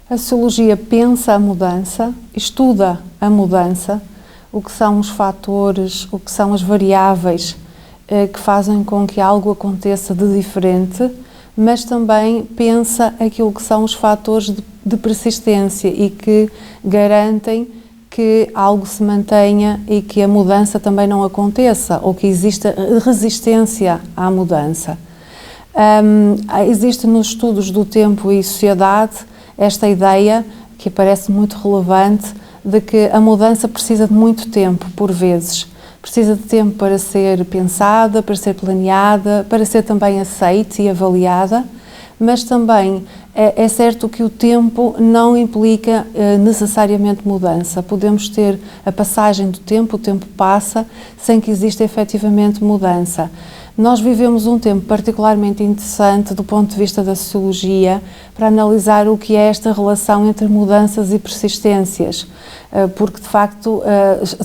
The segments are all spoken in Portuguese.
A sociologia pensa a mudança, estuda a mudança, o que são os fatores, o que são as variáveis que fazem com que algo aconteça de diferente, mas também pensa aquilo que são os fatores de persistência e que garantem que algo se mantenha e que a mudança também não aconteça, ou que exista resistência à mudança. Existe nos estudos do tempo e sociedade esta ideia, que parece muito relevante, de que a mudança precisa de muito tempo, por vezes. Precisa de tempo para ser pensada, para ser planeada, para ser também aceite e avaliada, mas também é certo que o tempo não implica necessariamente mudança. Podemos ter a passagem do tempo, o tempo passa, sem que exista efetivamente mudança. Nós vivemos um tempo particularmente interessante do ponto de vista da sociologia para analisar o que é esta relação entre mudanças e persistências, porque de facto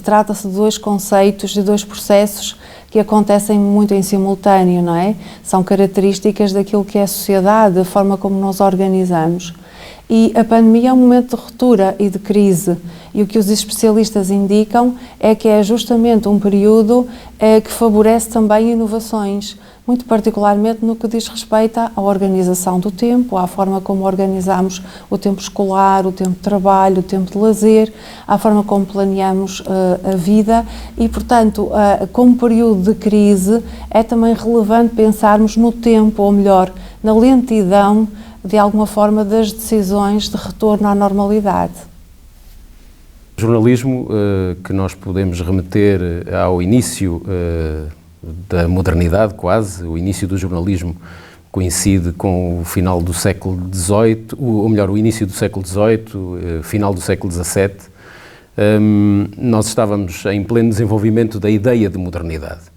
trata-se de dois conceitos, de dois processos que acontecem muito em simultâneo, não é? São características daquilo que é a sociedade, a forma como nos organizamos. E a pandemia é um momento de ruptura e de crise, e o que os especialistas indicam é que é justamente um período que favorece também inovações, muito particularmente no que diz respeito à organização do tempo, à forma como organizamos o tempo escolar, o tempo de trabalho, o tempo de lazer, à forma como planeamos a vida e, portanto, como período de crise, é também relevante pensarmos no tempo, ou melhor, na lentidão, de alguma forma, das decisões de retorno à normalidade. O jornalismo que nós podemos remeter ao início da modernidade, quase, o início do jornalismo coincide com o final do século XVIII, ou melhor, o início do século XVIII, final do século XVII. Nós estávamos em pleno desenvolvimento da ideia de modernidade.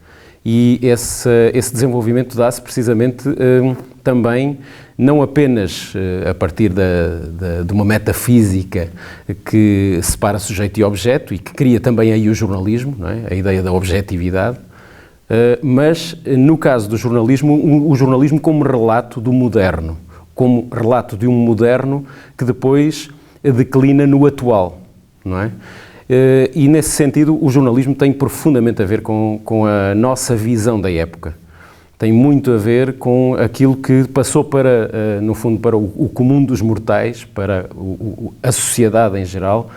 E esse desenvolvimento dá-se precisamente também, não apenas a partir de uma metafísica que separa sujeito e objeto e que cria também aí o jornalismo, não é? A ideia da objetividade, mas no caso do jornalismo, o jornalismo como relato do moderno, como relato de um moderno que depois declina no atual, não é? E nesse sentido o jornalismo tem profundamente a ver com a nossa visão da época. Tem muito a ver com aquilo que passou para, no fundo, para o comum dos mortais, para a sociedade em geral,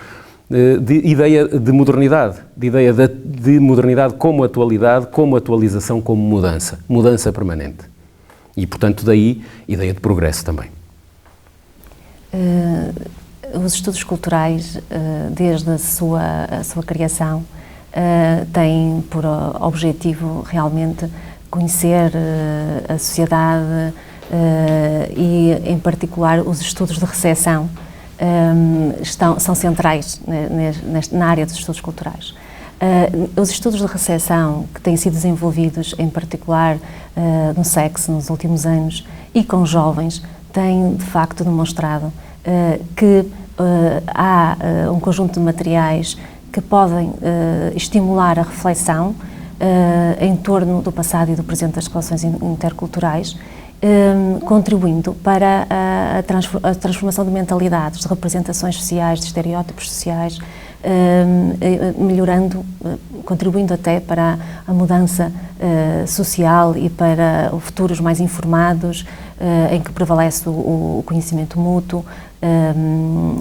de ideia de modernidade, de modernidade como atualidade, como atualização, como mudança permanente. E, portanto, daí, ideia de progresso também. Os estudos culturais, desde a sua criação, têm por objetivo realmente conhecer a sociedade e, em particular, os estudos de recepção são centrais na área dos estudos culturais. Os estudos de recepção que têm sido desenvolvidos, em particular no sexo, nos últimos anos, e com jovens, têm, de facto, demonstrado que há um conjunto de materiais que podem estimular a reflexão em torno do passado e do presente das relações interculturais, contribuindo para a transformação de mentalidades, de representações sociais, de estereótipos sociais, melhorando, contribuindo até para a mudança social e para futuros mais informados, em que prevalece o conhecimento mútuo,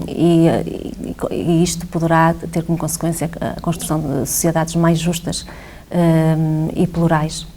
e isto poderá ter como consequência a construção de sociedades mais justas e plurais.